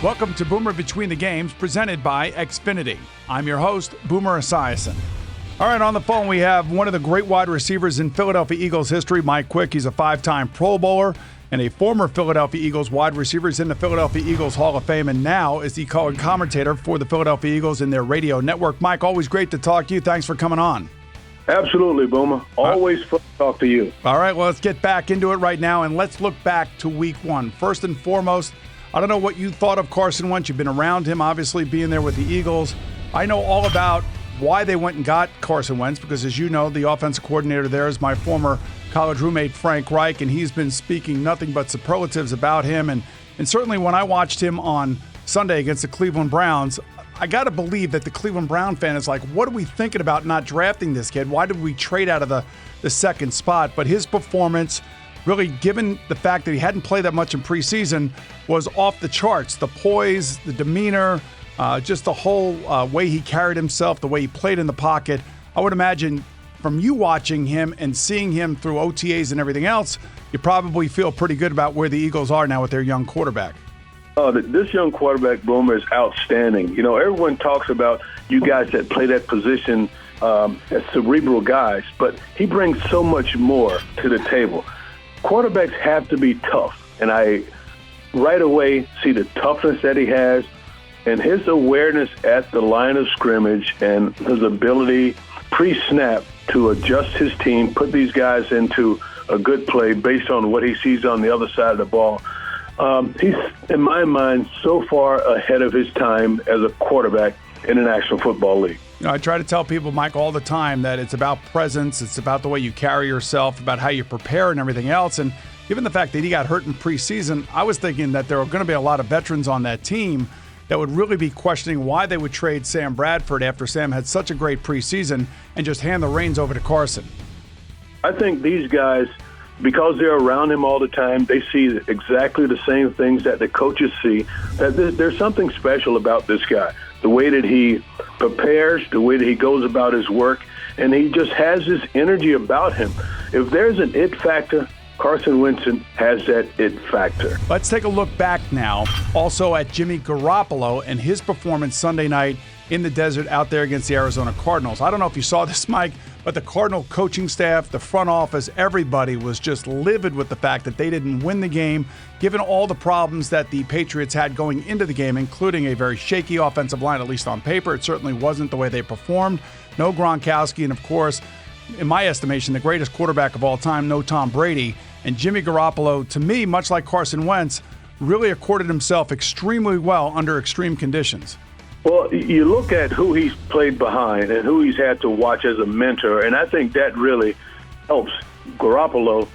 Welcome to Boomer Between the Games, presented by Xfinity. I'm your host, Boomer Esiason. All right, on the phone we have one of the great wide receivers in Philadelphia Eagles history, Mike Quick. He's a 5-time Pro Bowler and a former Philadelphia Eagles wide receiver. He's in the Philadelphia Eagles Hall of Fame and now is the color commentator for the Philadelphia Eagles in their radio network. Mike, always great to talk to you. Thanks for coming on. Absolutely, Boomer. Always fun to talk to you. All right, well, let's get back into it right now, and let's look back to week one. First and foremost, I don't know what you thought of Carson Wentz. You've been around him, obviously, being there with the Eagles. I know all about why they went and got Carson Wentz because, as you know, the offensive coordinator there is my former college roommate, Frank Reich, and he's been speaking nothing but superlatives about him. And certainly when I watched him on Sunday against the Cleveland Browns, I got to believe that the Cleveland Brown fan is like, what are we thinking about not drafting this kid? Why did we trade out of the second spot? But his performance, really, given the fact that he hadn't played that much in preseason, was off the charts. The poise, the demeanor, just the whole way he carried himself, the way he played in the pocket. I would imagine from you watching him and seeing him through OTAs and everything else, you probably feel pretty good about where the Eagles are now with their young quarterback. This young quarterback, Boomer, is outstanding. You know, everyone talks about you guys that play that position as cerebral guys, but he brings so much more to the table. Quarterbacks have to be tough, and I right away see the toughness that he has and his awareness at the line of scrimmage and his ability pre-snap to adjust his team, put these guys into a good play based on what he sees on the other side of the ball. He's, in my mind, so far ahead of his time as a quarterback in the National Football League. You know, I try to tell people, Mike, all the time that it's about presence, it's about the way you carry yourself, about how you prepare and everything else. And given the fact that he got hurt in preseason, I was thinking that there were going to be a lot of veterans on that team that would really be questioning why they would trade Sam Bradford after Sam had such a great preseason and just hand the reins over to Carson. I think these guys, because they're around him all the time, they see exactly the same things that the coaches see, that there's something special about this guy. The way that he prepares, the way that he goes about his work, and he just has this energy about him. If there's an it factor, Carson Wentz has that it factor. Let's take a look back now also at Jimmy Garoppolo and his performance Sunday night in the desert out there against the Arizona Cardinals. I don't know if you saw this, Mike, but the Cardinal coaching staff, the front office, everybody was just livid with the fact that they didn't win the game, given all the problems that the Patriots had going into the game, including a very shaky offensive line, at least on paper. It certainly wasn't the way they performed. No Gronkowski, and of course, in my estimation, the greatest quarterback of all time, no Tom Brady. And Jimmy Garoppolo, to me, much like Carson Wentz, really accorded himself extremely well under extreme conditions. Well, you look at who he's played behind and who he's had to watch as a mentor, and I think that really helps Garoppolo,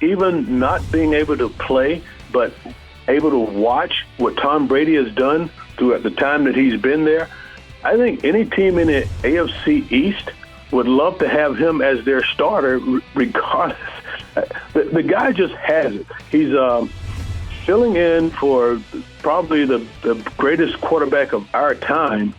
even not being able to play, but able to watch what Tom Brady has done throughout the time that he's been there. I think any team in the AFC East would love to have him as their starter regardless. The guy just has it. He's filling in for probably the greatest quarterback of our time.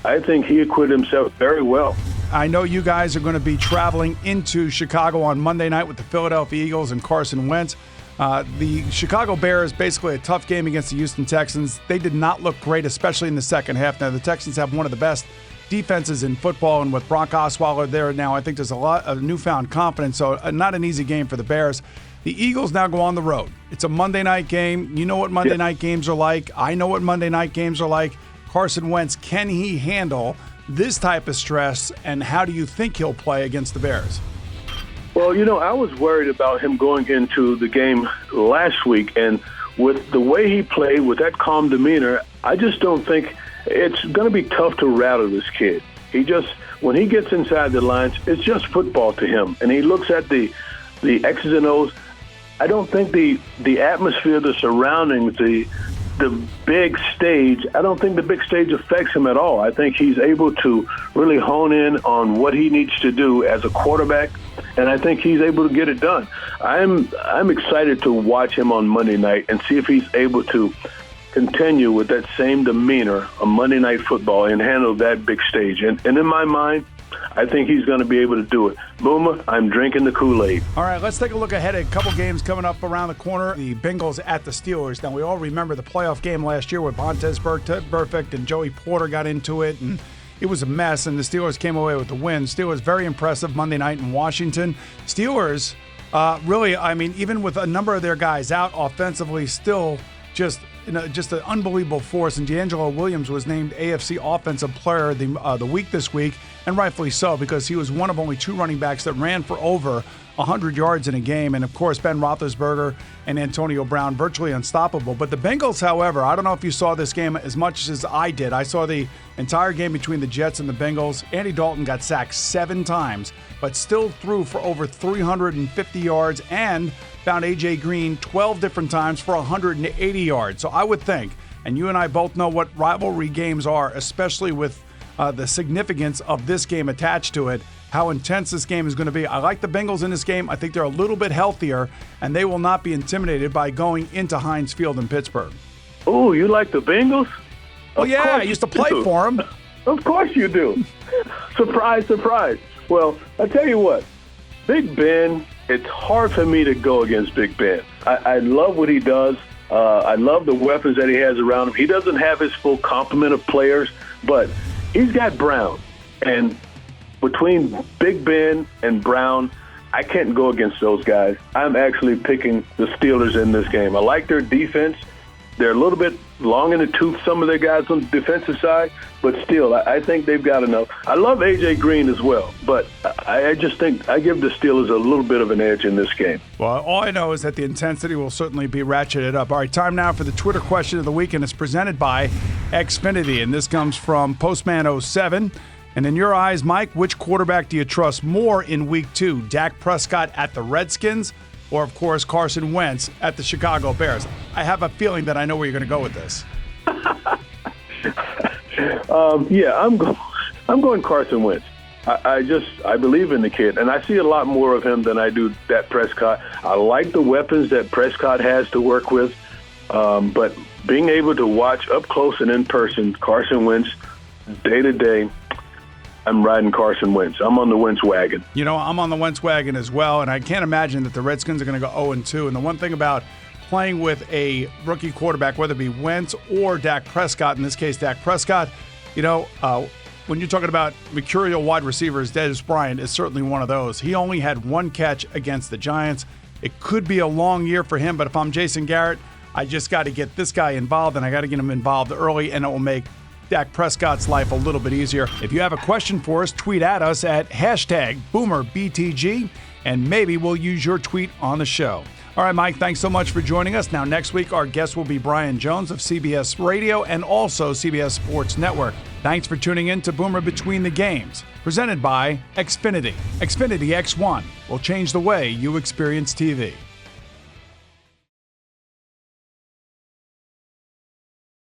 I think he acquitted himself very well. I know you guys are going to be traveling into Chicago on Monday night with the Philadelphia Eagles and Carson Wentz. The Chicago Bears, basically a tough game against the Houston Texans. They did not look great, especially in the second half. Now, the Texans have one of the best defenses in football, and with Brock Osweiler there now, I think there's a lot of newfound confidence, so not an easy game for the Bears. The Eagles now go on the road. It's a Monday night game. You know what Monday night games are like. I know what Monday night games are like. Carson Wentz, can he handle this type of stress, and how do you think he'll play against the Bears? Well, you know, I was worried about him going into the game last week, and with the way he played, with that calm demeanor, I just don't think it's going to be tough to rattle this kid. He just, when he gets inside the lines, it's just football to him. And he looks at the X's and O's. I don't think the atmosphere, the surroundings, the big stage, I don't think the big stage affects him at all. I think he's able to really hone in on what he needs to do as a quarterback, and I think he's able to get it done. I'm excited to watch him on Monday night and see if he's able to continue with that same demeanor on Monday Night Football and handle that big stage. And in my mind, I think he's going to be able to do it. Boomer, I'm drinking the Kool-Aid. All right, let's take a look ahead at a couple games coming up around the corner. The Bengals at the Steelers. Now, we all remember the playoff game last year where Vontez Burfict and Joey Porter got into it, and it was a mess, and the Steelers came away with the win. Steelers very impressive Monday night in Washington. Steelers, really, I mean, even with a number of their guys out offensively, still just an unbelievable force. And D'Angelo Williams was named AFC Offensive Player of the week this week, and rightfully so, because he was one of only two running backs that ran for over 100 yards in a game. And, of course, Ben Roethlisberger and Antonio Brown virtually unstoppable. But the Bengals, however, I don't know if you saw this game as much as I did. I saw the entire game between the Jets and the Bengals. Andy Dalton got sacked 7 times, but still threw for over 350 yards and found A.J. Green 12 different times for 180 yards. So I would think, and you and I both know what rivalry games are, especially with the significance of this game attached to it, how intense this game is going to be. I like the Bengals in this game. I think they're a little bit healthier, and they will not be intimidated by going into Heinz Field in Pittsburgh. Oh, you like the Bengals? Well, yeah, I used to play for them. Of course you do. Surprise, surprise. Well, I tell you what, Big Ben, it's hard for me to go against Big Ben. I love what he does. I love the weapons that he has around him. He doesn't have his full complement of players, but he's got Brown. And between Big Ben and Brown, I can't go against those guys. I'm actually picking the Steelers in this game. I like their defense. They're a little bit long in the tooth, some of their guys on the defensive side, but still, I think they've got enough. I love A.J. Green as well, but I just think I give the Steelers a little bit of an edge in this game. Well, all I know is that the intensity will certainly be ratcheted up. All right, time now for the Twitter question of the week, and it's presented by Xfinity, and this comes from Postman07. And in your eyes, Mike, which quarterback do you trust more in Week 2? Dak Prescott at the Redskins or, of course, Carson Wentz at the Chicago Bears? I have a feeling that I know where you're going to go with this. I'm going Carson Wentz. I believe in the kid, and I see a lot more of him than I do Dak Prescott. I like the weapons that Prescott has to work with, but being able to watch up close and in person Carson Wentz day to day, I'm riding Carson Wentz. I'm on the Wentz wagon. You know, I'm on the Wentz wagon as well, and I can't imagine that the Redskins are going to go 0-2. And the one thing about playing with a rookie quarterback, whether it be Wentz or Dak Prescott, in this case Dak Prescott, you know, when you're talking about mercurial wide receivers, Dez Bryant is certainly one of those. He only had 1 catch against the Giants. It could be a long year for him, but if I'm Jason Garrett, I just got to get this guy involved, and I got to get him involved early, and it will make Dak Prescott's life a little bit easier. If you have a question for us, tweet at us at #BoomerBTG, and maybe we'll use your tweet on the show. All right, Mike, thanks so much for joining us. Now, next week, our guest will be Brian Jones of CBS Radio and also CBS Sports Network. Thanks for tuning in to Boomer Between the Games, presented by Xfinity. Xfinity X1 will change the way you experience TV.